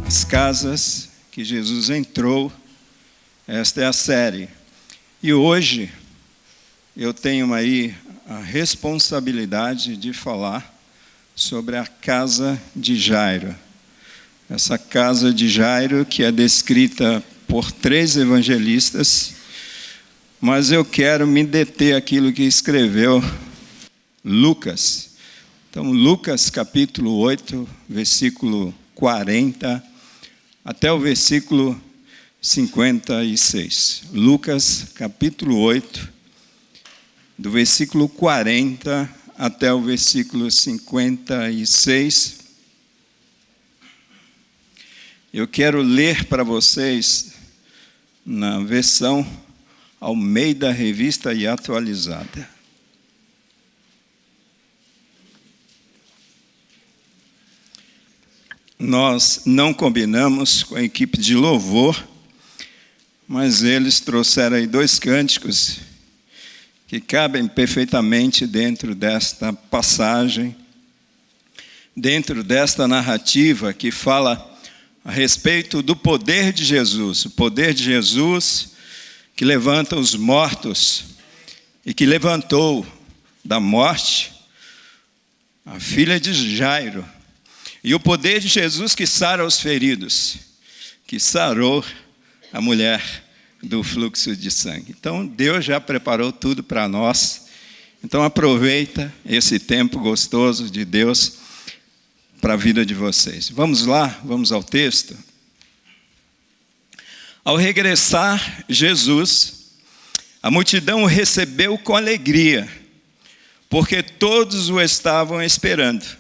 As casas que Jesus entrou, esta é a série. E hoje eu tenho aí a responsabilidade de falar sobre a casa de Jairo. Essa casa de Jairo que é descrita por 3 evangelistas, mas eu quero me deter àquilo que escreveu Lucas. Então, Lucas capítulo 8, versículo 40, até o versículo 56. Lucas capítulo 8, do versículo 40 até o versículo 56. Eu quero ler para vocês na versão Almeida Revista e Atualizada. Nós não combinamos com a equipe de louvor, mas eles trouxeram aí 2 cânticos que cabem perfeitamente dentro desta passagem, dentro desta narrativa que fala a respeito do poder de Jesus, o poder de Jesus que levanta os mortos e que levantou da morte a filha de Jairo, e o poder de Jesus que sara os feridos, que sarou a mulher do fluxo de sangue. Então, Deus já preparou tudo para nós. Então, aproveita esse tempo gostoso de Deus para a vida de vocês. Vamos lá, vamos ao texto. Ao regressar Jesus, a multidão o recebeu com alegria, porque todos o estavam esperando.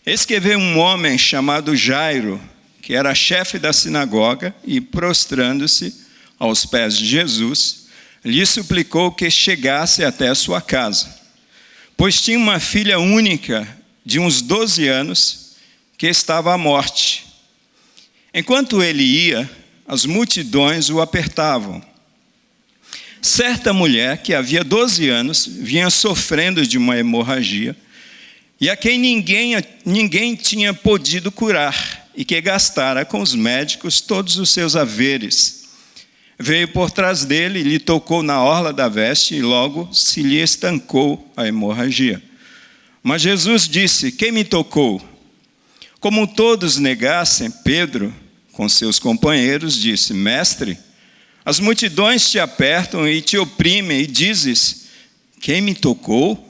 Eis que veio um homem chamado Jairo, que era chefe da sinagoga, e prostrando-se aos pés de Jesus, lhe suplicou que chegasse até a sua casa, pois tinha uma filha única de uns 12 anos, que estava à morte. Enquanto ele ia, as multidões o apertavam. Certa mulher, que havia 12 anos, vinha sofrendo de uma hemorragia, e a quem ninguém tinha podido curar, e que gastara com os médicos todos os seus haveres. Veio por trás dele, lhe tocou na orla da veste, e logo se lhe estancou a hemorragia. Mas Jesus disse: quem me tocou? Como todos negassem, Pedro, com seus companheiros, disse: Mestre, as multidões te apertam e te oprimem, e dizes: quem me tocou?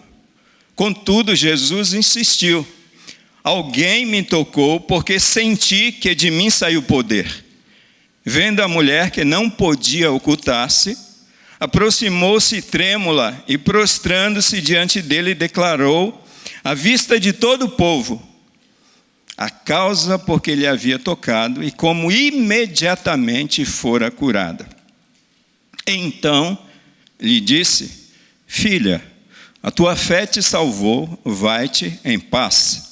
Contudo, Jesus insistiu: alguém me tocou, porque senti que de mim saiu poder. Vendo a mulher que não podia ocultar-se, aproximou-se trêmula e, prostrando-se diante dele, declarou, à vista de todo o povo, a causa por que lhe havia tocado e como imediatamente fora curada. Então lhe disse: filha, a tua fé te salvou, vai-te em paz.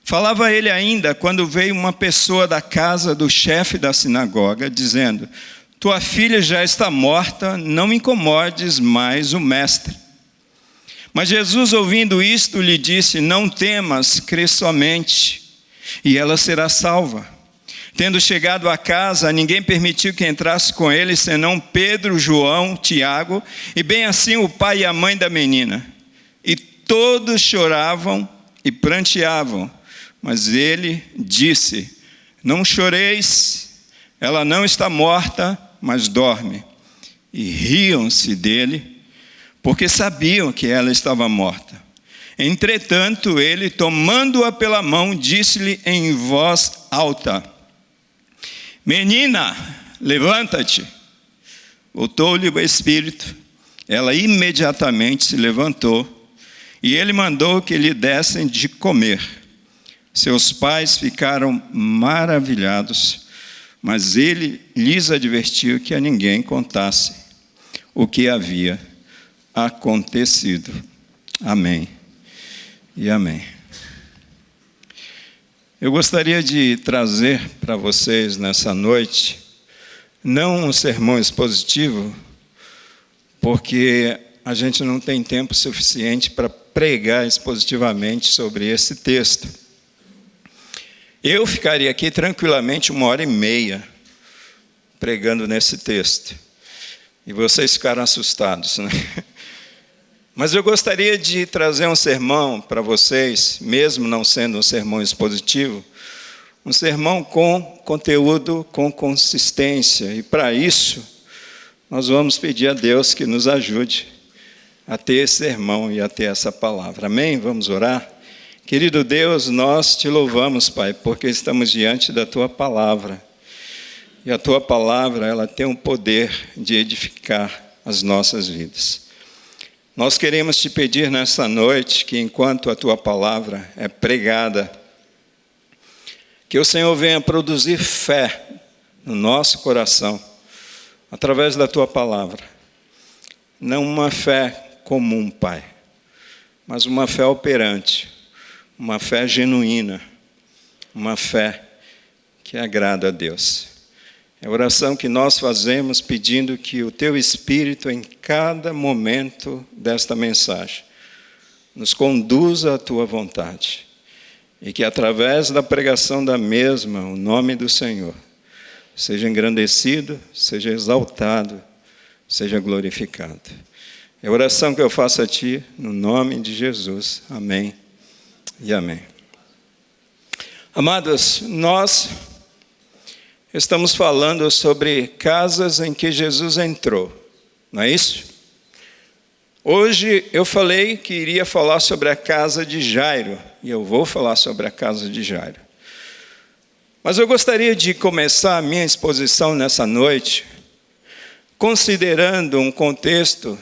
Falava ele ainda quando veio uma pessoa da casa do chefe da sinagoga, dizendo: tua filha já está morta, não incomodes mais o mestre. Mas Jesus, ouvindo isto, lhe disse: não temas, crê somente, e ela será salva. Tendo chegado à casa, ninguém permitiu que entrasse com ele, senão Pedro, João, Tiago, e bem assim o pai e a mãe da menina. E todos choravam e pranteavam. Mas ele disse: não choreis, ela não está morta, mas dorme. E riam-se dele, porque sabiam que ela estava morta. Entretanto, ele, tomando-a pela mão, disse-lhe em voz alta: menina, levanta-te. Voltou-lhe o espírito, ela imediatamente se levantou, e ele mandou que lhe dessem de comer. Seus pais ficaram maravilhados, mas ele lhes advertiu que a ninguém contasse o que havia acontecido. Amém e amém. Eu gostaria de trazer para vocês nessa noite, não um sermão expositivo, porque a gente não tem tempo suficiente para pregar expositivamente sobre esse texto. Eu ficaria aqui tranquilamente 1h30 pregando nesse texto. E vocês ficaram assustados, né? Mas eu gostaria de trazer um sermão para vocês, mesmo não sendo um sermão expositivo, um sermão com conteúdo, com consistência. E para isso, nós vamos pedir a Deus que nos ajude a ter esse sermão e a ter essa palavra. Amém? Vamos orar? Querido Deus, nós te louvamos, Pai, porque estamos diante da Tua palavra. E a Tua palavra, ela tem o poder de edificar as nossas vidas. Nós queremos te pedir nessa noite que, enquanto a Tua palavra é pregada, que o Senhor venha produzir fé no nosso coração, através da Tua palavra. Não uma fé comum, Pai, mas uma fé operante, uma fé genuína, uma fé que agrada a Deus. É a oração que nós fazemos pedindo que o Teu Espírito, em cada momento desta mensagem, nos conduza à Tua vontade. E que através da pregação da mesma, o nome do Senhor seja engrandecido, seja exaltado, seja glorificado. É a oração que eu faço a Ti, no nome de Jesus. Amém e amém. Amados, nós estamos falando sobre casas em que Jesus entrou, não é isso? Hoje eu falei que iria falar sobre a casa de Jairo, e eu vou falar sobre a casa de Jairo. Mas eu gostaria de começar a minha exposição nessa noite, considerando um contexto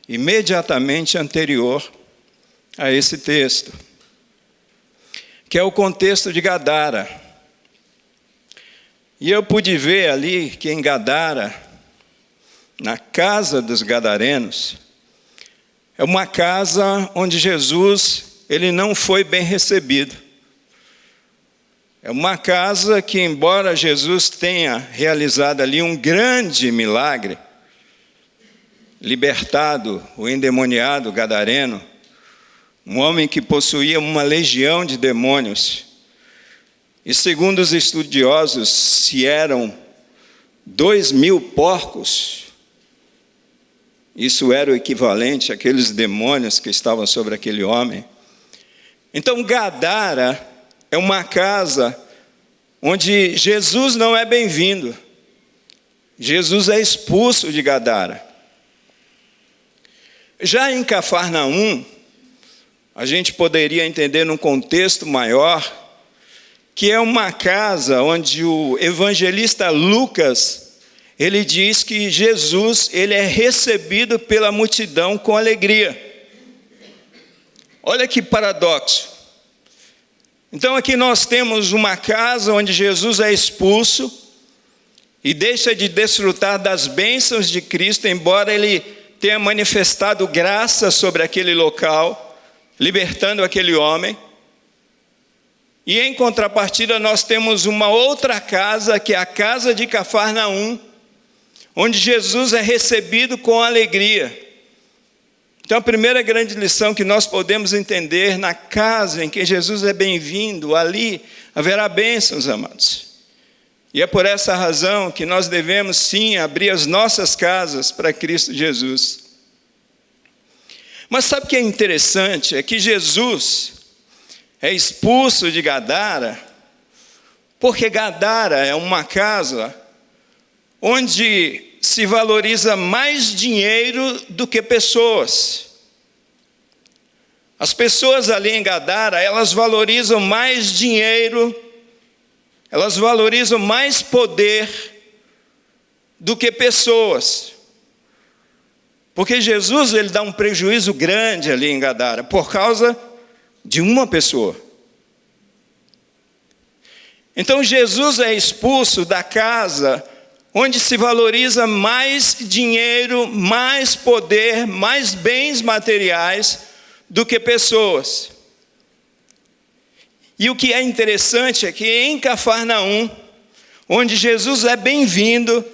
imediatamente anterior a esse texto, que é o contexto de Gadara. E eu pude ver ali que em Gadara, na casa dos gadarenos, é uma casa onde Jesus, ele não foi bem recebido. É uma casa que, embora Jesus tenha realizado ali um grande milagre, libertado o endemoniado gadareno, um homem que possuía uma legião de demônios, e segundo os estudiosos, se eram 2.000 porcos, isso era o equivalente àqueles demônios que estavam sobre aquele homem. Então, Gadara é uma casa onde Jesus não é bem-vindo. Jesus é expulso de Gadara. Já em Cafarnaum, a gente poderia entender num contexto maior, que é uma casa onde o evangelista Lucas, ele diz que Jesus, ele é recebido pela multidão com alegria. Olha que paradoxo. Então aqui nós temos uma casa onde Jesus é expulso e deixa de desfrutar das bênçãos de Cristo, embora ele tenha manifestado graça sobre aquele local, libertando aquele homem. E em contrapartida nós temos uma outra casa, que é a casa de Cafarnaum, onde Jesus é recebido com alegria. Então a primeira grande lição que nós podemos entender, na casa em que Jesus é bem-vindo, ali haverá bênçãos, amados. E é por essa razão que nós devemos sim abrir as nossas casas para Cristo Jesus. Mas sabe o que é interessante? É que Jesus é expulso de Gadara, porque Gadara é uma casa onde se valoriza mais dinheiro do que pessoas. As pessoas ali em Gadara, elas valorizam mais dinheiro, elas valorizam mais poder do que pessoas. Porque Jesus, ele dá um prejuízo grande ali em Gadara, por causa de uma pessoa. Então Jesus é expulso da casa onde se valoriza mais dinheiro, mais poder, mais bens materiais do que pessoas. E o que é interessante é que em Cafarnaum, onde Jesus é bem-vindo,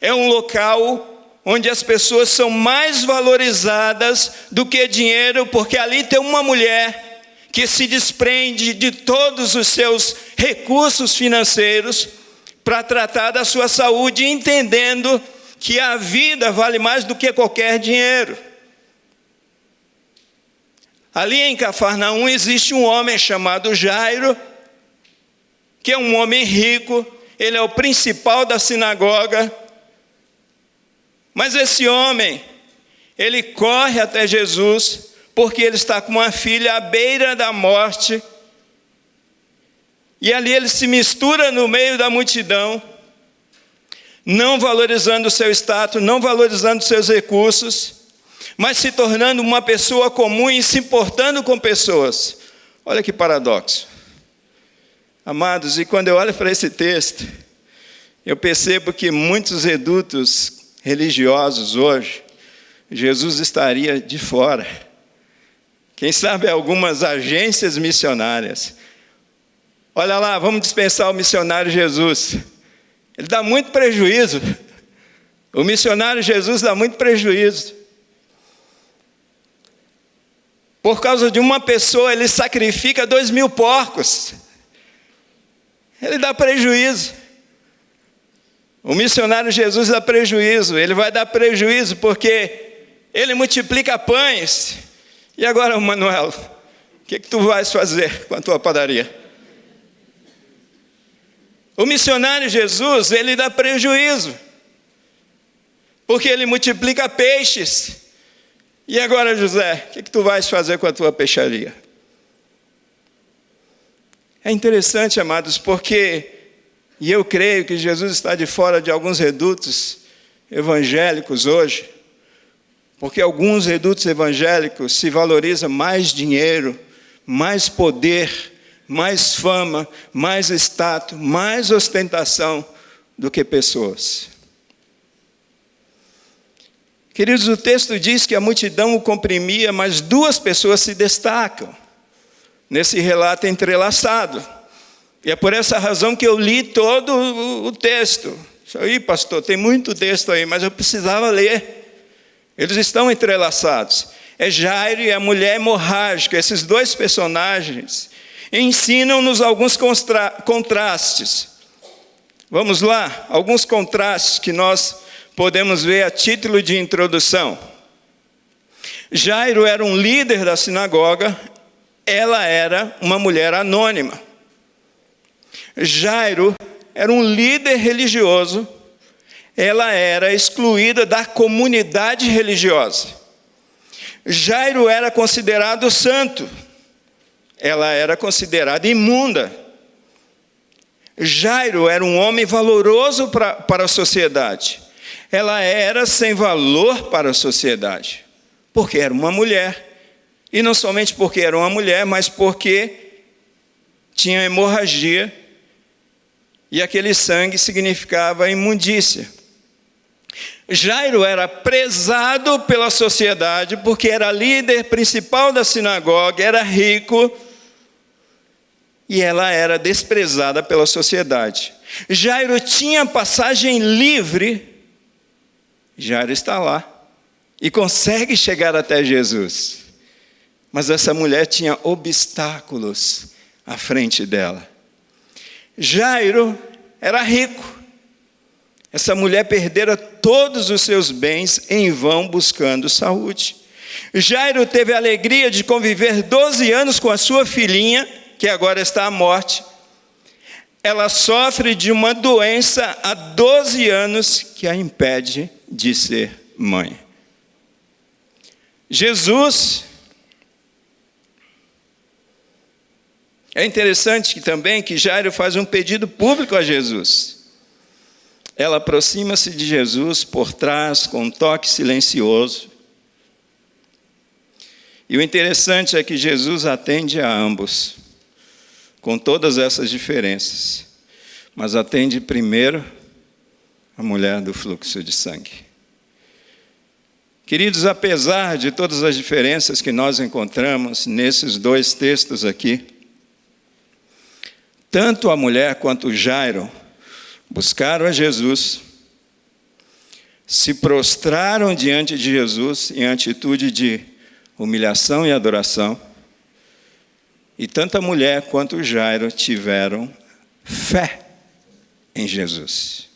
é um local onde as pessoas são mais valorizadas do que dinheiro, porque ali tem uma mulher que se desprende de todos os seus recursos financeiros para tratar da sua saúde, entendendo que a vida vale mais do que qualquer dinheiro. Ali em Cafarnaum existe um homem chamado Jairo, que é um homem rico, ele é o principal da sinagoga, mas esse homem, ele corre até Jesus, porque ele está com uma filha à beira da morte, e ali ele se mistura no meio da multidão, não valorizando o seu status, não valorizando os seus recursos, mas se tornando uma pessoa comum e se importando com pessoas. Olha que paradoxo. Amados, e quando eu olho para esse texto, eu percebo que muitos redutos religiosos hoje, Jesus estaria de fora. Quem sabe algumas agências missionárias. Olha lá, vamos dispensar o missionário Jesus. Ele dá muito prejuízo. O missionário Jesus dá muito prejuízo. Por causa de uma pessoa, ele sacrifica 2.000 porcos. Ele dá prejuízo. O missionário Jesus dá prejuízo. Ele vai dar prejuízo porque ele multiplica pães. E agora, Manuel, o que tu vais fazer com a tua padaria? O missionário Jesus, ele dá prejuízo. Porque ele multiplica peixes. E agora, José, o que tu vais fazer com a tua peixaria? É interessante, amados, porque, e eu creio que Jesus está de fora de alguns redutos evangélicos hoje, porque alguns redutos evangélicos se valorizam mais dinheiro, mais poder, mais fama, mais status, mais ostentação do que pessoas. Queridos, o texto diz que a multidão o comprimia, mas 2 pessoas se destacam nesse relato entrelaçado. E é por essa razão que eu li todo o texto. Aí, pastor, tem muito texto aí, mas eu precisava ler. Eles estão entrelaçados. É Jairo e a mulher hemorrágica. Esses 2 personagens ensinam-nos alguns contrastes. Vamos lá, alguns contrastes que nós podemos ver a título de introdução. Jairo era um líder da sinagoga, ela era uma mulher anônima. Jairo era um líder religioso, ela era excluída da comunidade religiosa. Jairo era considerado santo, ela era considerada imunda. Jairo era um homem valoroso para a sociedade, ela era sem valor para a sociedade, porque era uma mulher, e não somente porque era uma mulher, mas porque tinha hemorragia, e aquele sangue significava imundícia. Jairo era prezado pela sociedade, porque era líder principal da sinagoga, era rico, e ela era desprezada pela sociedade. Jairo tinha passagem livre. Jairo está lá e consegue chegar até Jesus. Mas essa mulher tinha obstáculos à frente dela. Jairo era rico. Essa mulher perdera todos os seus bens em vão buscando saúde. Jairo teve a alegria de conviver 12 anos com a sua filhinha, que agora está à morte. Ela sofre de uma doença há 12 anos que a impede de ser mãe. Jesus, é interessante também que Jairo faz um pedido público a Jesus. Ela aproxima-se de Jesus por trás com um toque silencioso. E o interessante é que Jesus atende a ambos, com todas essas diferenças, mas atende primeiro a mulher do fluxo de sangue. Queridos, apesar de todas as diferenças que nós encontramos nesses 2 textos aqui, tanto a mulher quanto o Jairo buscaram a Jesus, se prostraram diante de Jesus em atitude de humilhação e adoração, E tanto a mulher quanto o Jairo tiveram fé em Jesus.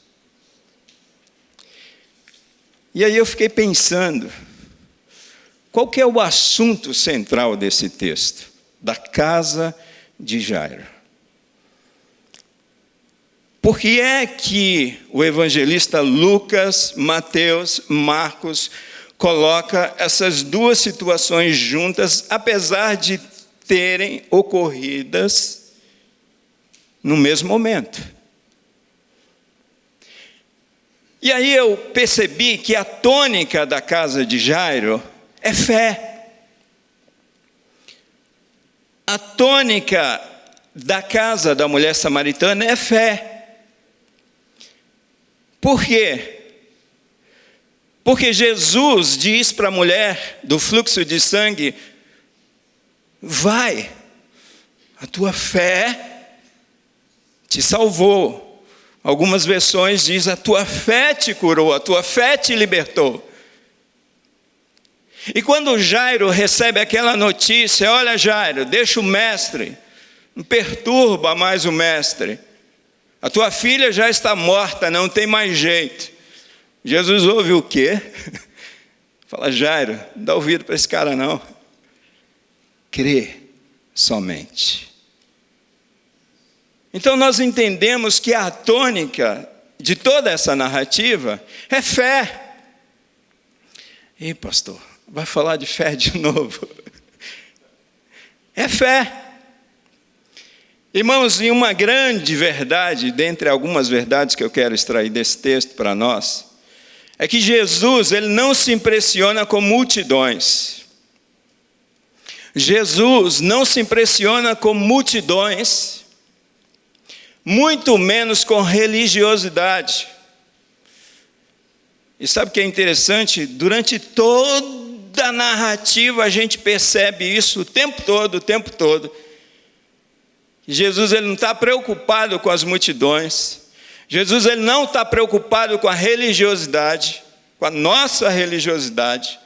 E aí eu fiquei pensando, qual que é o assunto central desse texto? Da casa de Jairo. Por que é que o evangelista Lucas, Mateus, Marcos coloca essas duas situações juntas, apesar de terem ocorridas no mesmo momento? E aí eu percebi que a tônica da casa de Jairo é fé. A tônica da casa da mulher samaritana é fé. Por quê? Porque Jesus diz para a mulher do fluxo de sangue: vai, a tua fé te salvou. Algumas versões dizem: a tua fé te curou, a tua fé te libertou. E quando Jairo recebe aquela notícia: olha, Jairo, deixa o mestre, não perturba mais o mestre. A tua filha já está morta, não tem mais jeito. Jesus ouve o quê? Fala: Jairo, não dá ouvido para esse cara não. Crê somente. Então nós entendemos que a tônica de toda essa narrativa é fé. Ih, pastor, vai falar de fé de novo? É fé. Irmãos, e uma grande verdade, dentre algumas verdades que eu quero extrair desse texto para nós, é que Jesus, ele não se impressiona com multidões. Jesus não se impressiona com multidões, muito menos com religiosidade. E sabe o que é interessante? Durante toda a narrativa a gente percebe isso o tempo todo. Jesus, ele não está preocupado com as multidões. Jesus, ele não está preocupado com a religiosidade, com a nossa religiosidade.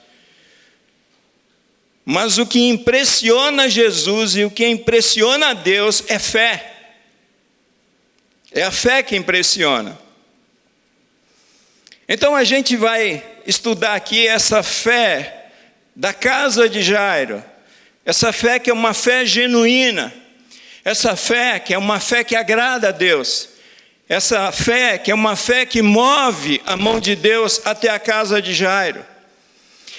Mas o que impressiona Jesus e o que impressiona a Deus é fé. É a fé que impressiona. Então a gente vai estudar aqui essa fé da casa de Jairo. Essa fé que é uma fé genuína. Essa fé que é uma fé que agrada a Deus. Essa fé que é uma fé que move a mão de Deus até a casa de Jairo.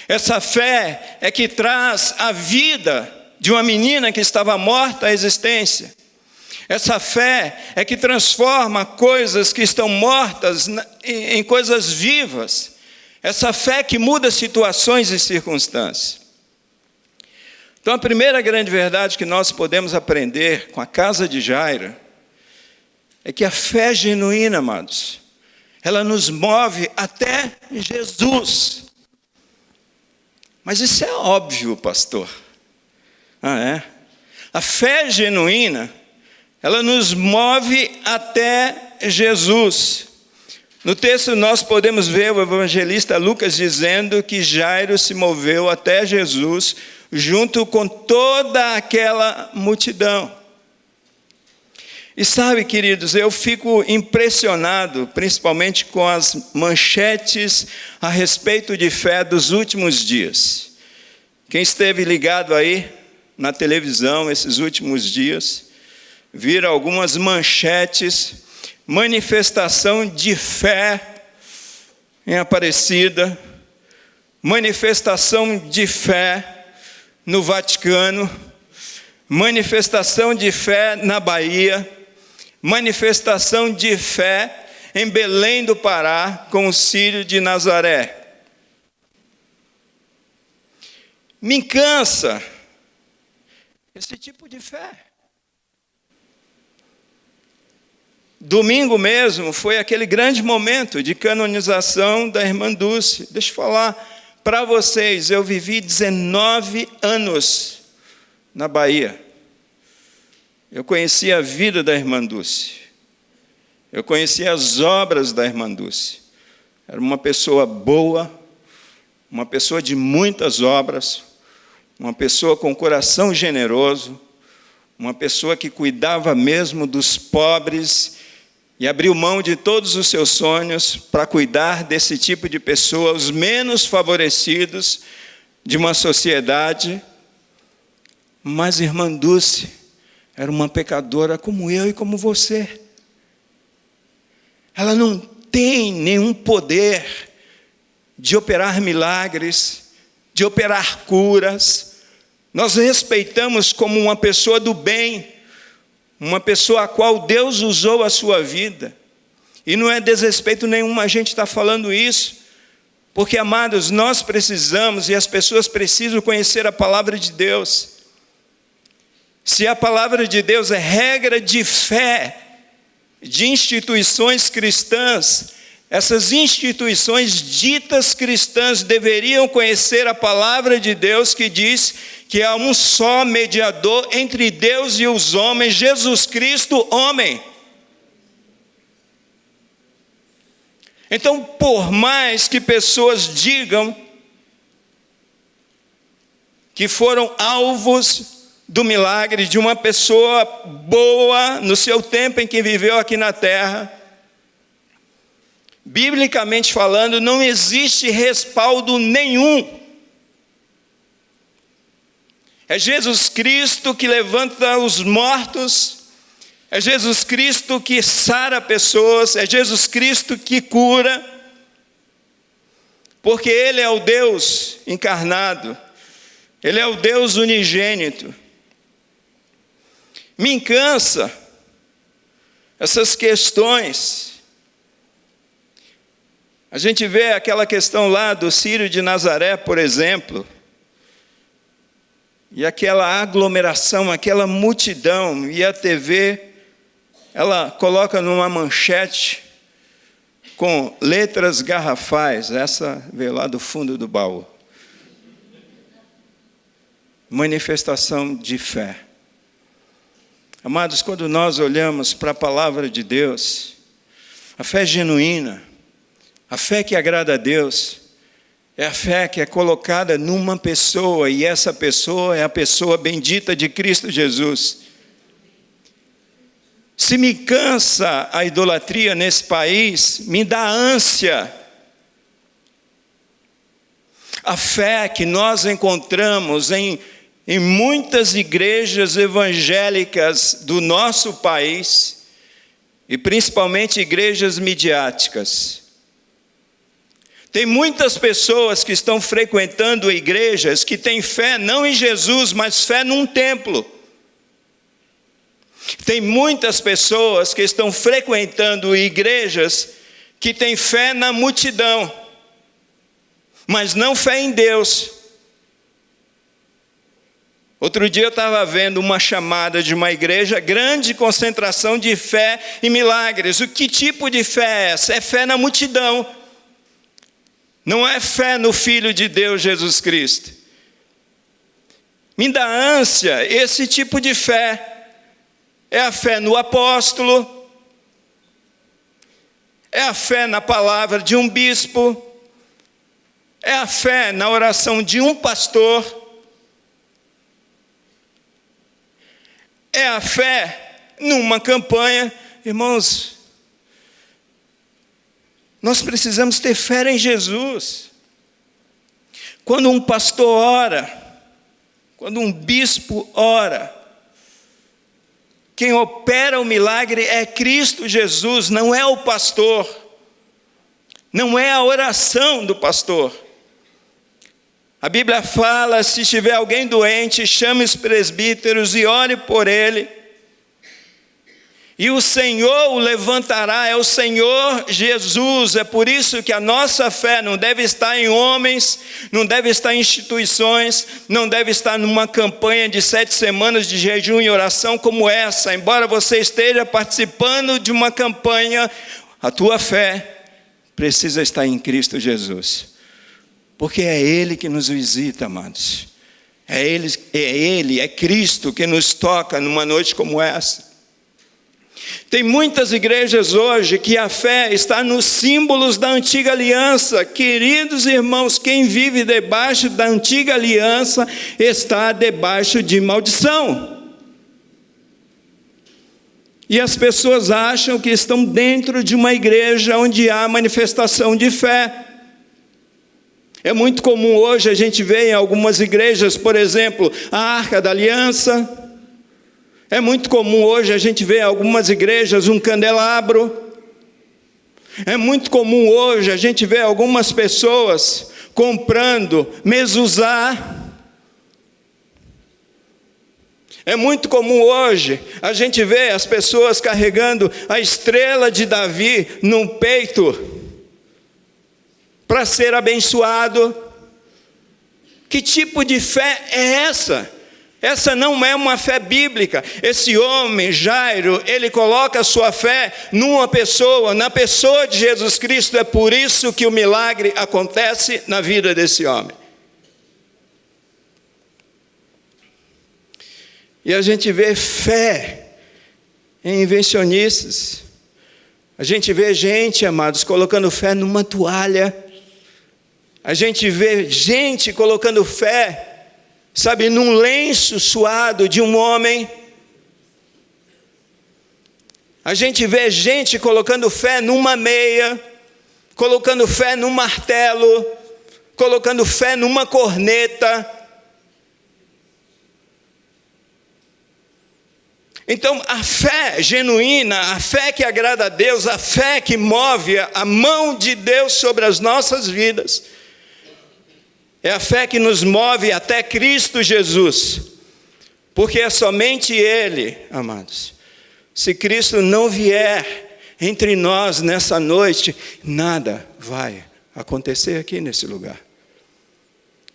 Essa fé é que traz a vida de uma menina que estava morta à existência. Essa fé é que transforma coisas que estão mortas em coisas vivas. Essa fé que muda situações e circunstâncias. Então, a primeira grande verdade que nós podemos aprender com a casa de Jairo é que a fé genuína, amados, ela nos move até Jesus. Mas isso é óbvio, pastor. É? A fé genuína, ela nos move até Jesus. No texto nós podemos ver o evangelista Lucas dizendo que Jairo se moveu até Jesus junto com toda aquela multidão. E sabe, queridos, eu fico impressionado, principalmente com as manchetes a respeito de fé dos últimos dias. Quem esteve ligado aí na televisão esses últimos dias, viram algumas manchetes, manifestação de fé em Aparecida, manifestação de fé no Vaticano, manifestação de fé na Bahia, manifestação de fé em Belém do Pará com o Círio de Nazaré. Me cansa esse tipo de fé. Domingo mesmo foi aquele grande momento de canonização da irmã Dulce. Deixa eu falar para vocês, eu vivi 19 anos na Bahia. Eu conheci a vida da irmã Dulce. Eu conheci as obras da irmã Dulce. Era uma pessoa boa, uma pessoa de muitas obras, uma pessoa com coração generoso, uma pessoa que cuidava mesmo dos pobres e abriu mão de todos os seus sonhos para cuidar desse tipo de pessoa, os menos favorecidos de uma sociedade. Mas irmã Dulce era uma pecadora como eu e como você. Ela não tem nenhum poder de operar milagres, de operar curas. Nós respeitamos como uma pessoa do bem, uma pessoa a qual Deus usou a sua vida. E não é desrespeito nenhum a gente estar falando isso, porque, amados, nós precisamos e as pessoas precisam conhecer a palavra de Deus. Se a palavra de Deus é regra de fé de instituições cristãs, essas instituições ditas cristãs deveriam conhecer a palavra de Deus que diz que há um só mediador entre Deus e os homens, Jesus Cristo, homem. Então, por mais que pessoas digam que foram alvos do milagre de uma pessoa boa no seu tempo em que viveu aqui na terra, biblicamente falando, não existe respaldo nenhum. É Jesus Cristo que levanta os mortos, é Jesus Cristo que sara pessoas, é Jesus Cristo que cura, porque Ele é o Deus encarnado, Ele é o Deus unigênito. Me cansa essas questões. A gente vê aquela questão lá do Círio de Nazaré, por exemplo, e aquela aglomeração, aquela multidão, e a TV, ela coloca numa manchete com letras garrafais, essa veio lá do fundo do baú. Manifestação de fé. Amados, quando nós olhamos para a palavra de Deus, a fé genuína, a fé que agrada a Deus, é a fé que é colocada numa pessoa, e essa pessoa é a pessoa bendita de Cristo Jesus. Se me cansa a idolatria nesse país, me dá ânsia. A fé que nós encontramos em muitas igrejas evangélicas do nosso país, e principalmente igrejas midiáticas. Tem muitas pessoas que estão frequentando igrejas que têm fé não em Jesus, mas fé num templo. Tem muitas pessoas que estão frequentando igrejas que têm fé na multidão, mas não fé em Deus. Outro dia eu estava vendo uma chamada de uma igreja, grande concentração de fé e milagres. Que tipo de fé é essa? É fé na multidão. Não é fé no Filho de Deus, Jesus Cristo. Me dá ânsia esse tipo de fé. É a fé no apóstolo. É a fé na palavra de um bispo. É a fé na oração de um pastor. É a fé numa campanha. Irmãos, nós precisamos ter fé em Jesus. Quando um pastor ora, quando um bispo ora, quem opera o milagre é Cristo Jesus, não é o pastor, não é a oração do pastor. A Bíblia fala, se tiver alguém doente, chame os presbíteros e ore por ele. E o Senhor o levantará, é o Senhor Jesus. É por isso que a nossa fé não deve estar em homens, não deve estar em instituições, não deve estar numa campanha de 7 semanas de jejum e oração como essa. Embora você esteja participando de uma campanha, a tua fé precisa estar em Cristo Jesus. Porque é Ele que nos visita, amados. É Cristo que nos toca numa noite como essa. Tem muitas igrejas hoje que a fé está nos símbolos da antiga aliança. Queridos irmãos, quem vive debaixo da antiga aliança está debaixo de maldição. E as pessoas acham que estão dentro de uma igreja onde há manifestação de fé. É muito comum hoje a gente ver em algumas igrejas, por exemplo, a Arca da Aliança. É muito comum hoje a gente ver em algumas igrejas um candelabro. É muito comum hoje a gente ver algumas pessoas comprando mezuzá. É muito comum hoje a gente ver as pessoas carregando a estrela de Davi no peito para ser abençoado. Que tipo de fé é essa? Essa não é uma fé bíblica. Esse homem, Jairo, ele coloca a sua fé numa pessoa, na pessoa de Jesus Cristo. É por isso que o milagre acontece na vida desse homem. E a gente vê fé em invencionistas. A gente vê gente, amados, colocando fé numa toalha. A gente vê gente colocando fé, sabe, num lenço suado de um homem. A gente vê gente colocando fé numa meia, colocando fé num martelo, colocando fé numa corneta. Então, a fé genuína, a fé que agrada a Deus, a fé que move a mão de Deus sobre as nossas vidas, é a fé que nos move até Cristo Jesus, porque é somente Ele, amados. Se Cristo não vier entre nós nessa noite, nada vai acontecer aqui nesse lugar.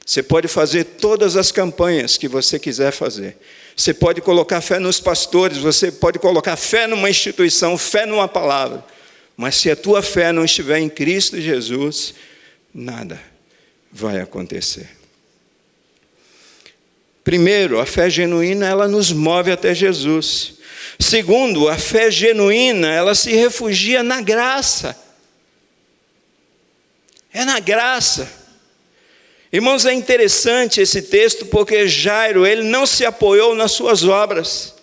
Você pode fazer todas as campanhas que você quiser fazer. Você pode colocar fé nos pastores, você pode colocar fé numa instituição, fé numa palavra. Mas se a tua fé não estiver em Cristo Jesus, nada vai acontecer. Primeiro, a fé genuína, ela nos move até Jesus. Segundo, a fé genuína, ela se refugia na graça. É na graça. Irmãos, é interessante esse texto, porque Jairo, ele não se apoiou nas suas obras.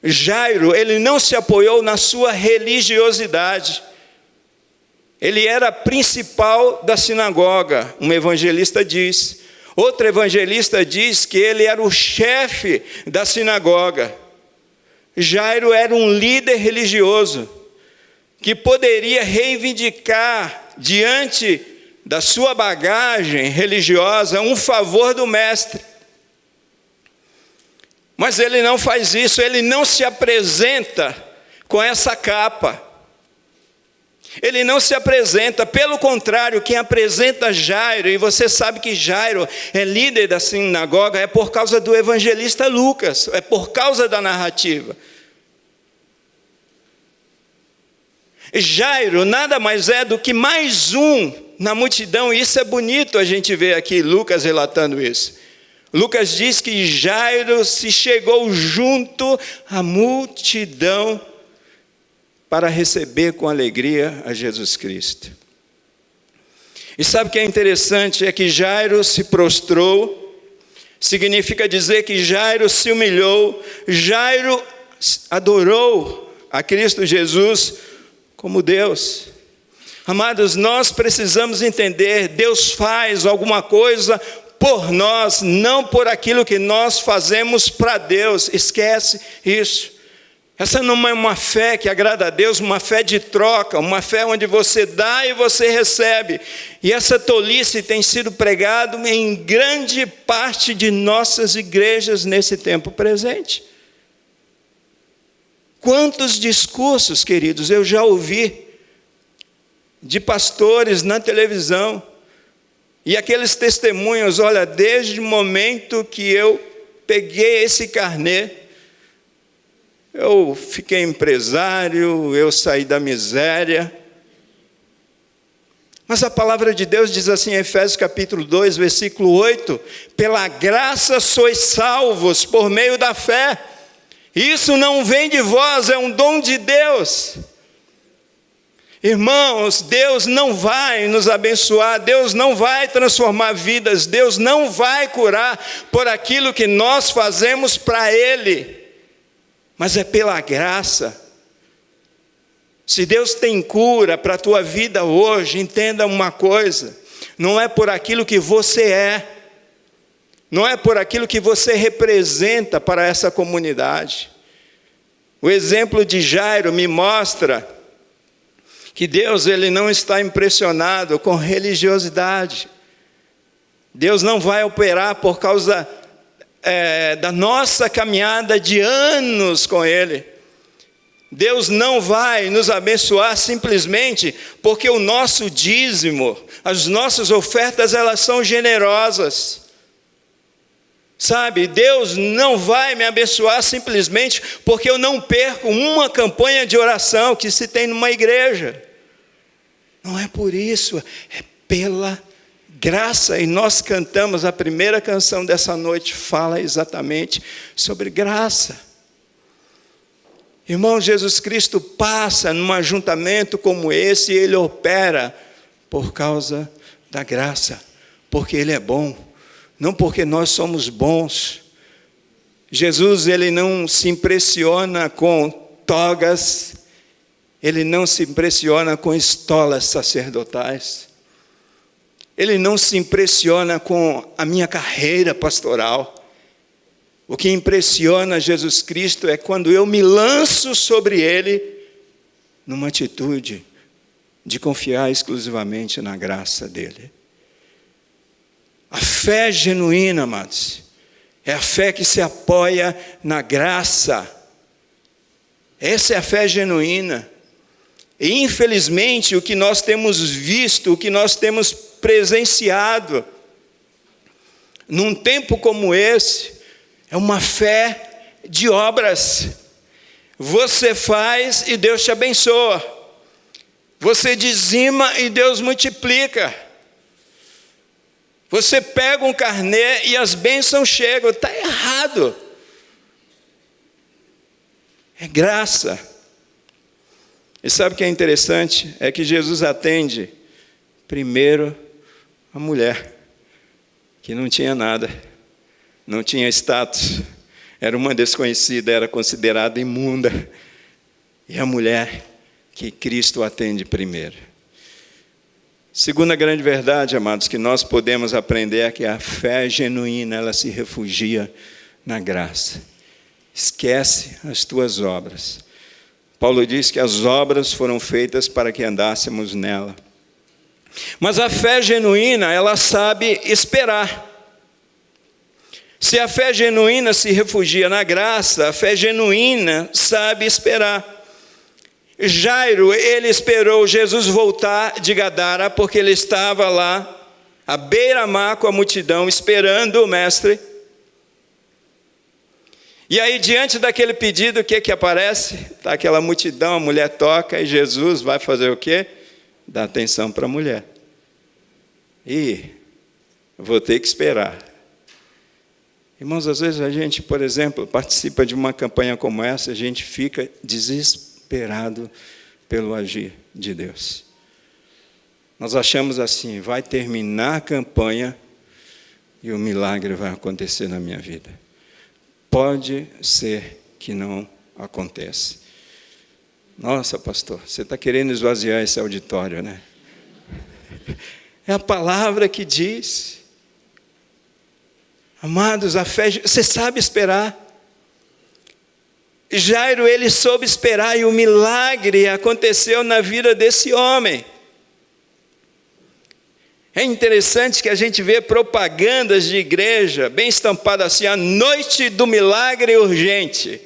Jairo, ele não se apoiou na sua religiosidade. Ele era principal da sinagoga, um evangelista diz. Outro evangelista diz que ele era o chefe da sinagoga. Jairo era um líder religioso, que poderia reivindicar diante da sua bagagem religiosa um favor do mestre. Mas ele não faz isso, ele não se apresenta com essa capa. Ele não se apresenta, pelo contrário, quem apresenta Jairo, e você sabe que Jairo é líder da sinagoga, é por causa do evangelista Lucas, é por causa da narrativa. Jairo nada mais é do que mais um na multidão, e isso é bonito a gente ver aqui Lucas relatando isso. Lucas diz que Jairo se chegou junto à multidão para receber com alegria a Jesus Cristo. E sabe o que é interessante? É que Jairo se prostrou, significa dizer que Jairo se humilhou, Jairo adorou a Cristo Jesus como Deus. Amados, nós precisamos entender, Deus faz alguma coisa por nós, não por aquilo que nós fazemos para Deus. Esquece isso. Essa não é uma fé que agrada a Deus, uma fé de troca, uma fé onde você dá e você recebe. E essa tolice tem sido pregada em grande parte de nossas igrejas nesse tempo presente. Quantos discursos, queridos, eu já ouvi de pastores na televisão, e aqueles testemunhos, olha, desde o momento que eu peguei esse carnê, eu fiquei empresário, eu saí da miséria. Mas a palavra de Deus diz assim em Efésios capítulo 2, versículo 8, pela graça sois salvos por meio da fé. Isso não vem de vós, é um dom de Deus. Irmãos, Deus não vai nos abençoar, Deus não vai transformar vidas, Deus não vai curar por aquilo que nós fazemos para Ele. mas é pela graça. Se Deus tem cura para a tua vida hoje, entenda uma coisa: não é por aquilo que você é, não é por aquilo que você representa para essa comunidade. O exemplo de Jairo me mostra que Deus, ele não está impressionado com religiosidade. Deus não vai operar por causa da nossa caminhada de anos com Ele. Deus não vai nos abençoar simplesmente porque o nosso dízimo, as nossas ofertas, elas são generosas. Sabe, Deus não vai me abençoar simplesmente porque eu não perco uma campanha de oração que se tem numa igreja. Não é por isso, é pela graça. E nós cantamos, a primeira canção dessa noite fala exatamente sobre graça. Irmão, Jesus Cristo passa num ajuntamento como esse e Ele opera por causa da graça, porque Ele é bom, não porque nós somos bons. Jesus, Ele não se impressiona com togas, Ele não se impressiona com estolas sacerdotais, Ele não se impressiona com a minha carreira pastoral. O que impressiona Jesus Cristo é quando eu me lanço sobre Ele numa atitude de confiar exclusivamente na graça dEle. A fé genuína, amados, é a fé que se apoia na graça. Essa é a fé genuína. E infelizmente o que nós temos visto, o que nós temos presenciado num tempo como esse, é uma fé de obras. Você faz e Deus te abençoa. Você dizima e Deus multiplica. Você pega um carnê e as bênçãos chegam. Está errado. É graça. E sabe o que é interessante? É que Jesus atende primeiro a mulher, que não tinha nada. Não tinha status, era uma desconhecida, era considerada imunda. E a mulher que Cristo atende primeiro. Segunda grande verdade, amados, que nós podemos aprender é que a fé genuína, ela se refugia na graça. Esquece as tuas obras. Paulo diz que as obras foram feitas para que andássemos nela. Mas a fé genuína, ela sabe esperar. Se a fé genuína se refugia na graça, a fé genuína sabe esperar. Jairo, ele esperou Jesus voltar de Gadara, porque ele estava lá, à beira-mar com a multidão, esperando o mestre. E aí, diante daquele pedido, o que aparece? Está aquela multidão, a mulher toca, e Jesus vai fazer o quê? Dá atenção para a mulher. E vou ter que esperar. Irmãos, às vezes a gente, por exemplo, participa de uma campanha como essa, a gente fica desesperado pelo agir de Deus. Nós achamos assim, vai terminar a campanha e o milagre vai acontecer na minha vida. Pode ser que não aconteça. Nossa, pastor, você está querendo esvaziar esse auditório, né? É a palavra que diz. Amados, a fé, você sabe esperar. Jairo, ele soube esperar e o milagre aconteceu na vida desse homem. É interessante que a gente vê propagandas de igreja bem estampadas assim, a noite do milagre urgente.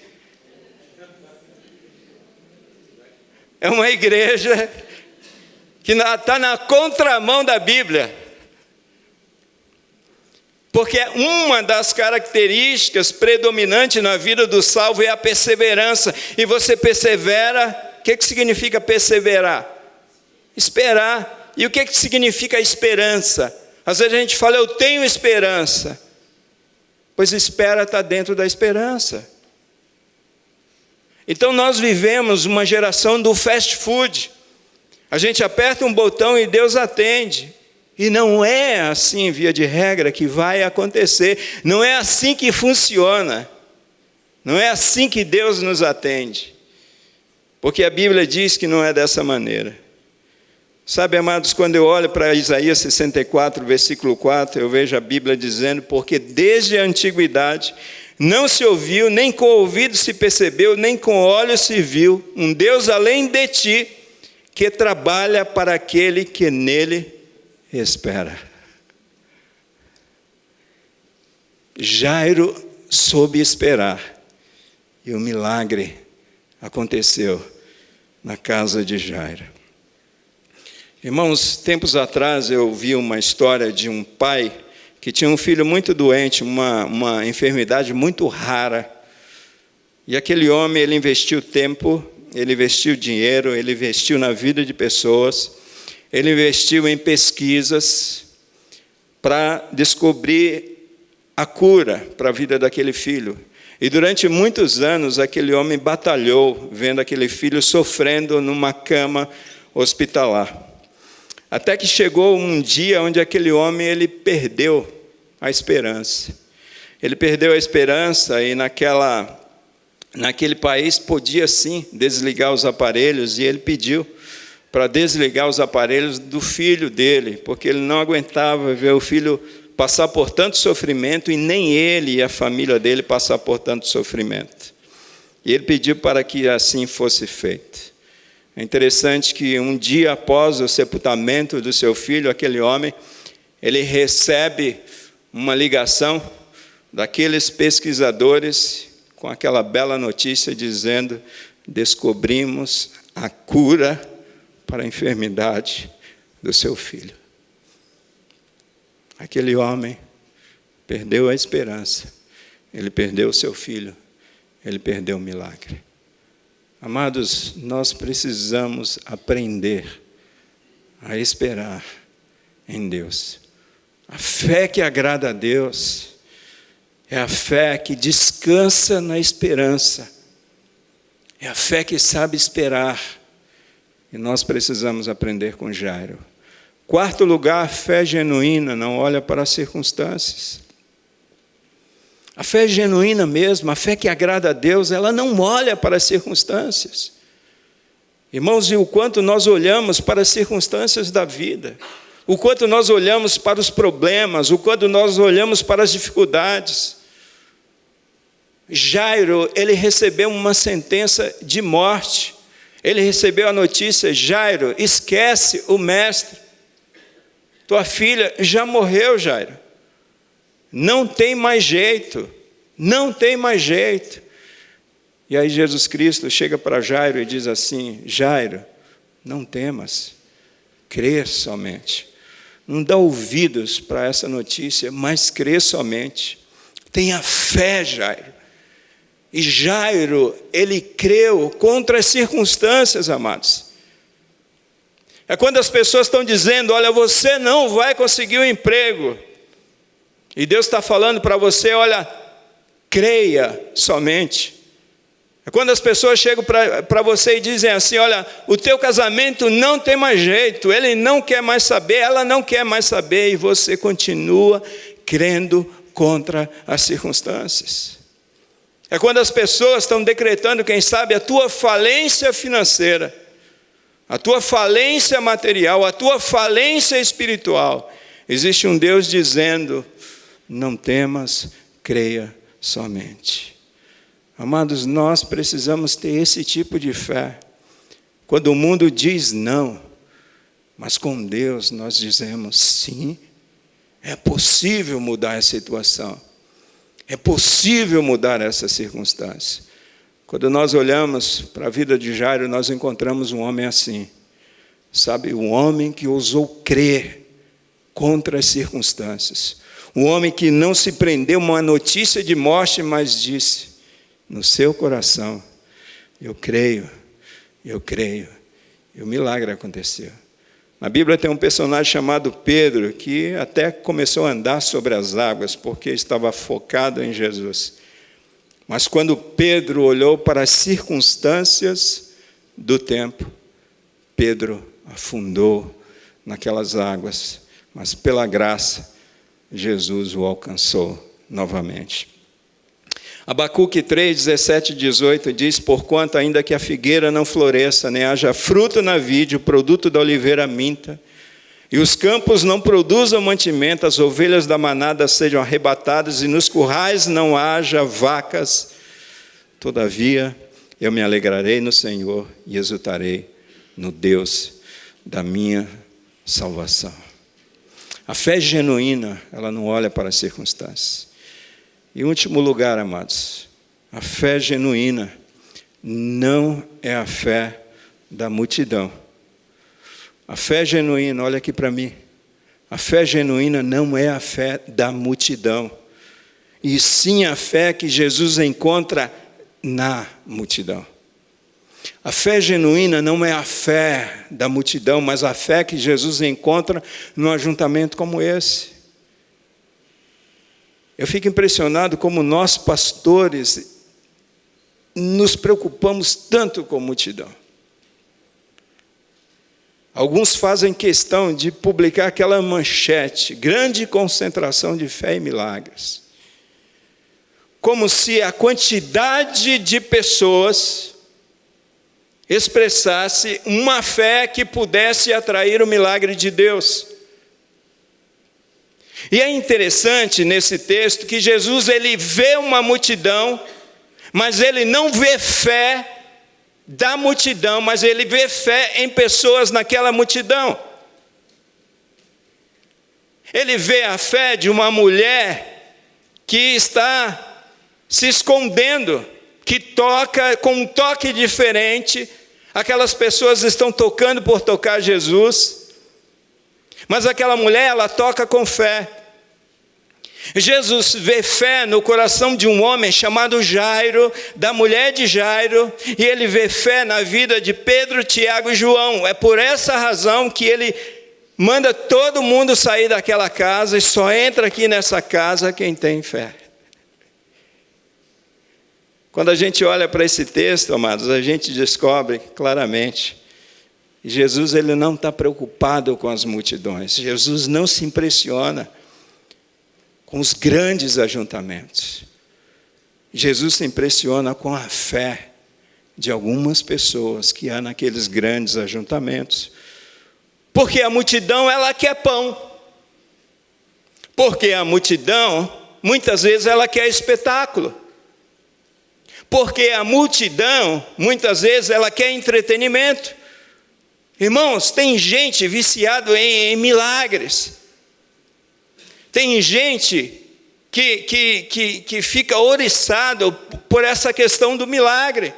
É uma igreja que está na contramão da Bíblia. Porque uma das características predominantes na vida do salvo é a perseverança. E você persevera, o que significa perseverar? Esperar. E o que significa esperança? Às vezes a gente fala, eu tenho esperança. Pois espera está dentro da esperança. Então nós vivemos uma geração do fast food. A gente aperta um botão e Deus atende. E não é assim, via de regra, que vai acontecer. Não é assim que funciona. Não é assim que Deus nos atende. Porque a Bíblia diz que não é dessa maneira. Sabe, amados, quando eu olho para Isaías 64, versículo 4, eu vejo a Bíblia dizendo: porque desde a antiguidade não se ouviu, nem com o ouvido se percebeu, nem com olhos se viu, um Deus além de ti, que trabalha para aquele que nele espera. Jairo soube esperar, e o milagre aconteceu na casa de Jairo. Irmãos, tempos atrás eu vi uma história de um pai que tinha um filho muito doente, uma enfermidade muito rara. E aquele homem, ele investiu tempo, ele investiu dinheiro, ele investiu na vida de pessoas, ele investiu em pesquisas para descobrir a cura para a vida daquele filho. E durante muitos anos, aquele homem batalhou, vendo aquele filho sofrendo numa cama hospitalar. Até que chegou um dia onde aquele homem ele perdeu a esperança. Ele perdeu a esperança e naquele país podia sim desligar os aparelhos, e ele pediu para desligar os aparelhos do filho dele, porque ele não aguentava ver o filho passar por tanto sofrimento, e nem ele e a família dele passar por tanto sofrimento. E ele pediu para que assim fosse feito. É interessante que um dia após o sepultamento do seu filho, aquele homem, ele recebe uma ligação daqueles pesquisadores com aquela bela notícia dizendo: descobrimos a cura para a enfermidade do seu filho. Aquele homem perdeu a esperança, ele perdeu o seu filho, ele perdeu o milagre. Amados, nós precisamos aprender a esperar em Deus. A fé que agrada a Deus é a fé que descansa na esperança. É a fé que sabe esperar. E nós precisamos aprender com Jairo. Quarto lugar, fé genuína, não olha para as circunstâncias. A fé genuína mesmo, a fé que agrada a Deus, ela não olha para as circunstâncias. Irmãos, e o quanto nós olhamos para as circunstâncias da vida, o quanto nós olhamos para os problemas, o quanto nós olhamos para as dificuldades. Jairo, ele recebeu uma sentença de morte. Ele recebeu a notícia: Jairo, esquece o mestre. Tua filha já morreu, Jairo. Não tem mais jeito, não tem mais jeito. E aí Jesus Cristo chega para Jairo e diz assim: Jairo, não temas, crê somente. Não dá ouvidos para essa notícia, mas crê somente. Tenha fé, Jairo. E Jairo, ele creu contra as circunstâncias, amados. É quando as pessoas estão dizendo: olha, você não vai conseguir um emprego. E Deus está falando para você: olha, creia somente. É quando as pessoas chegam para você e dizem assim: olha, o teu casamento não tem mais jeito, ele não quer mais saber, ela não quer mais saber, e você continua crendo contra as circunstâncias. É quando as pessoas estão decretando, quem sabe, a tua falência financeira, a tua falência material, a tua falência espiritual. Existe um Deus dizendo: não temas, creia somente. Amados, nós precisamos ter esse tipo de fé. Quando o mundo diz não, mas com Deus nós dizemos sim. É possível mudar a situação. É possível mudar essa circunstância. Quando nós olhamos para a vida de Jairo, nós encontramos um homem assim. Sabe, um homem que ousou crer contra as circunstâncias. Um homem que não se prendeu a uma notícia de morte, mas disse no seu coração: eu creio. E o milagre aconteceu. Na Bíblia tem um personagem chamado Pedro, que até começou a andar sobre as águas, porque estava focado em Jesus. Mas quando Pedro olhou para as circunstâncias do tempo, Pedro afundou naquelas águas, mas pela graça, Jesus o alcançou novamente. Abacuque 3, 17 e 18 diz: porquanto ainda que a figueira não floresça, nem haja fruto na vide, o produto da oliveira minta, e os campos não produzam mantimento, as ovelhas da manada sejam arrebatadas, e nos currais não haja vacas, todavia eu me alegrarei no Senhor e exultarei no Deus da minha salvação. A fé genuína, ela não olha para as circunstâncias. Em último lugar, amados, a fé genuína não é a fé da multidão. A fé genuína, olha aqui para mim, a fé genuína não é a fé da multidão, e sim a fé que Jesus encontra na multidão. A fé genuína não é a fé da multidão, mas a fé que Jesus encontra num ajuntamento como esse. Eu fico impressionado como nós, pastores, nos preocupamos tanto com a multidão. Alguns fazem questão de publicar aquela manchete: grande concentração de fé e milagres. Como se a quantidade de pessoas expressasse uma fé que pudesse atrair o milagre de Deus. E é interessante nesse texto que Jesus, ele vê uma multidão, mas ele não vê fé da multidão, mas ele vê fé em pessoas naquela multidão. Ele vê a fé de uma mulher que está se escondendo, que toca com um toque diferente. Aquelas pessoas estão tocando por tocar Jesus, mas aquela mulher, ela toca com fé. Jesus vê fé no coração de um homem chamado Jairo, da mulher de Jairo, e ele vê fé na vida de Pedro, Tiago e João. É por essa razão que ele manda todo mundo sair daquela casa e só entra aqui nessa casa quem tem fé. Quando a gente olha para esse texto, amados, a gente descobre claramente que Jesus, ele não está preocupado com as multidões. Jesus não se impressiona com os grandes ajuntamentos. Jesus se impressiona com a fé de algumas pessoas que há naqueles grandes ajuntamentos. Porque a multidão, ela quer pão. Porque a multidão, muitas vezes, ela quer espetáculo. Porque a multidão, muitas vezes, ela quer entretenimento. Irmãos, tem gente viciada em milagres. Tem gente que fica oriçado por essa questão do milagre.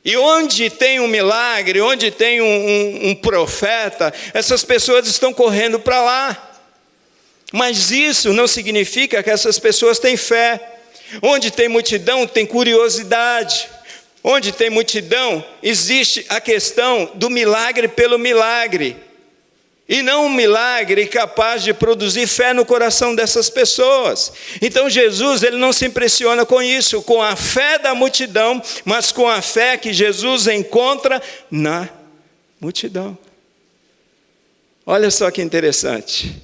E onde tem um milagre, onde tem um profeta, essas pessoas estão correndo para lá. Mas isso não significa que essas pessoas têm fé. Onde tem multidão, tem curiosidade. Onde tem multidão, existe a questão do milagre pelo milagre. E não um milagre capaz de produzir fé no coração dessas pessoas. Então Jesus, ele não se impressiona com isso, com a fé da multidão, mas com a fé que Jesus encontra na multidão. Olha só que interessante.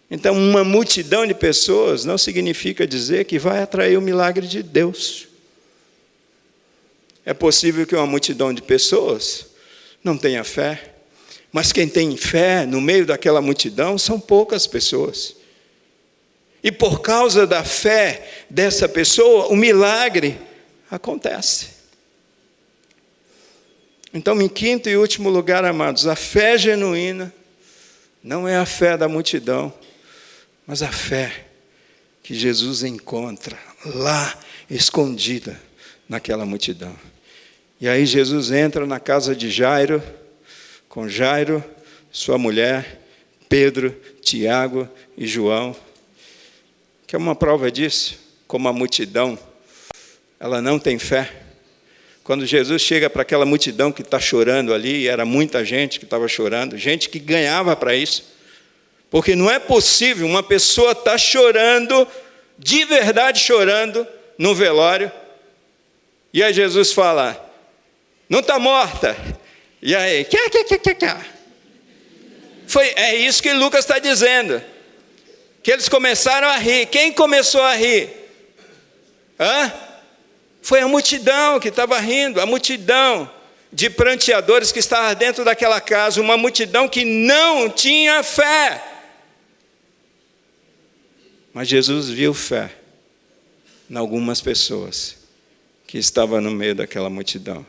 Então, uma multidão de pessoas não significa dizer que vai atrair o milagre de Deus. É possível que uma multidão de pessoas não tenha fé, mas quem tem fé no meio daquela multidão são poucas pessoas. E por causa da fé dessa pessoa, o milagre acontece. Então, em quinto e último lugar, amados, a fé genuína não é a fé da multidão, mas a fé que Jesus encontra lá, escondida naquela multidão. E aí Jesus entra na casa de Jairo, com Jairo, sua mulher, Pedro, Tiago e João. Que é uma prova disso, como a multidão, ela não tem fé. Quando Jesus chega para aquela multidão que está chorando ali, e era muita gente que estava chorando, gente que ganhava para isso. Porque não é possível uma pessoa estar chorando, de verdade chorando, no velório. E aí Jesus fala, não está morta. E aí, é isso que Lucas está dizendo. Que eles começaram a rir. Quem começou a rir? Foi a multidão que estava rindo, a multidão de pranteadores que estava dentro daquela casa, uma multidão que não tinha fé. Mas Jesus viu fé em algumas pessoas que estavam no meio daquela multidão.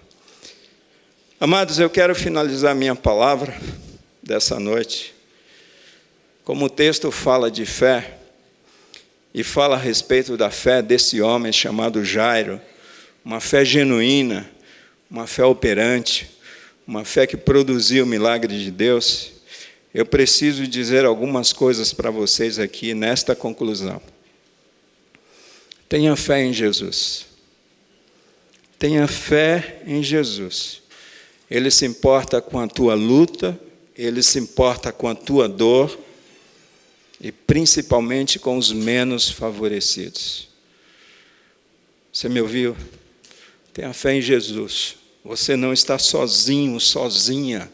Amados, eu quero finalizar minha palavra dessa noite. Como o texto fala de fé, e fala a respeito da fé desse homem chamado Jairo, uma fé genuína, uma fé operante, uma fé que produziu o milagre de Deus, eu preciso dizer algumas coisas para vocês aqui nesta conclusão. Tenha fé em Jesus. Tenha fé em Jesus. Ele se importa com a tua luta, Ele se importa com a tua dor, e principalmente com os menos favorecidos. Você me ouviu? Tenha fé em Jesus. Você não está sozinho, sozinha.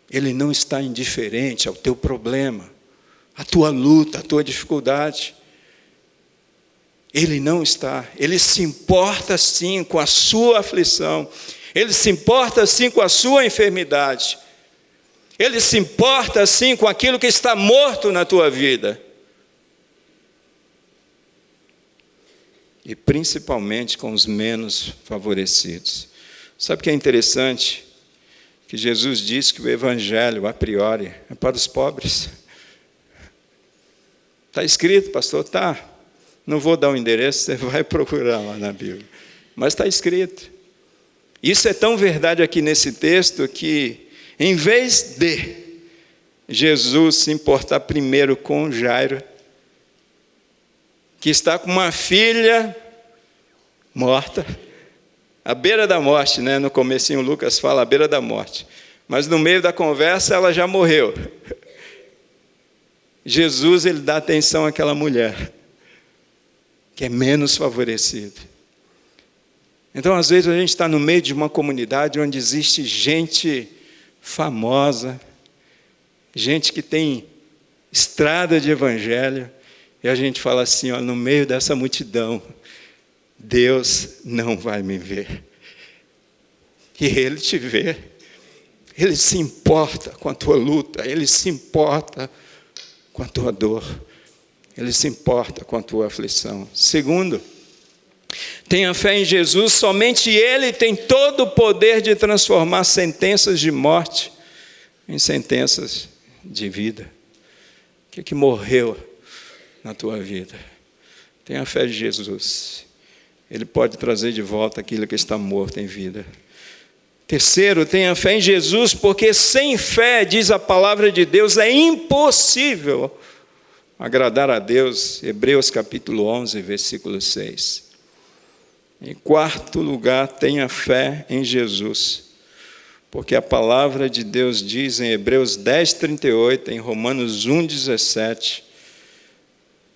Ele não está indiferente ao teu problema, à tua luta, à tua dificuldade. Ele não está. Ele se importa sim com a sua aflição. Ele se importa sim com a sua enfermidade. Ele se importa, sim, com aquilo que está morto na tua vida. E principalmente com os menos favorecidos. Sabe o que é interessante? Que Jesus disse que o evangelho, a priori, é para os pobres. Está escrito, pastor? Está. Não vou dar o endereço, você vai procurar lá na Bíblia. Mas está escrito. Isso é tão verdade aqui nesse texto que, em vez de Jesus se importar primeiro com Jairo, que está com uma filha morta, à beira da morte, né? No comecinho Lucas fala à beira da morte, mas no meio da conversa ela já morreu. Jesus, ele dá atenção àquela mulher, que é menos favorecida. Então, às vezes, a gente está no meio de uma comunidade onde existe gente famosa, gente que tem estrada de evangelho, e a gente fala assim, ó, no meio dessa multidão, Deus não vai me ver. E Ele te vê. Ele se importa com a tua luta, Ele se importa com a tua dor, Ele se importa com a tua aflição. Segundo, tenha fé em Jesus, somente Ele tem todo o poder de transformar sentenças de morte em sentenças de vida. O que morreu na tua vida? Tenha fé em Jesus. Ele pode trazer de volta aquilo que está morto em vida. Terceiro, tenha fé em Jesus, porque sem fé, diz a palavra de Deus, é impossível agradar a Deus. Hebreus capítulo 11, versículo 6. Em quarto lugar, tenha fé em Jesus, porque a palavra de Deus diz em Hebreus 10, 38, em Romanos 1, 17,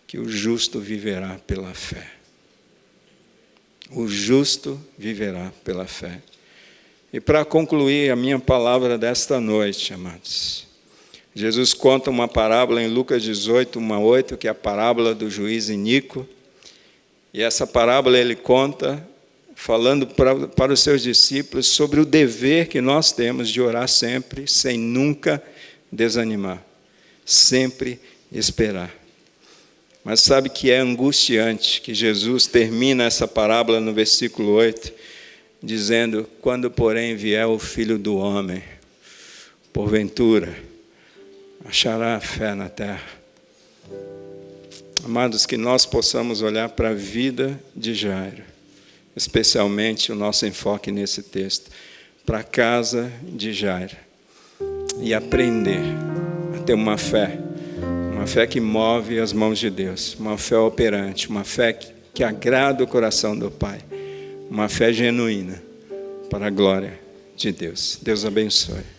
que o justo viverá pela fé. O justo viverá pela fé. E para concluir a minha palavra desta noite, amados, Jesus conta uma parábola em Lucas 18, 1 a 8, que é a parábola do juiz iníquo. E essa parábola ele conta, falando para os seus discípulos sobre o dever que nós temos de orar sempre, sem nunca desanimar, sempre esperar. Mas sabe que é angustiante que Jesus termina essa parábola no versículo 8, dizendo, quando porém vier o Filho do Homem, porventura, achará fé na terra. Amados, que nós possamos olhar para a vida de Jairo, especialmente o nosso enfoque nesse texto, para a casa de Jairo, e aprender a ter uma fé que move as mãos de Deus, uma fé operante, uma fé que agrada o coração do Pai, uma fé genuína para a glória de Deus. Deus abençoe.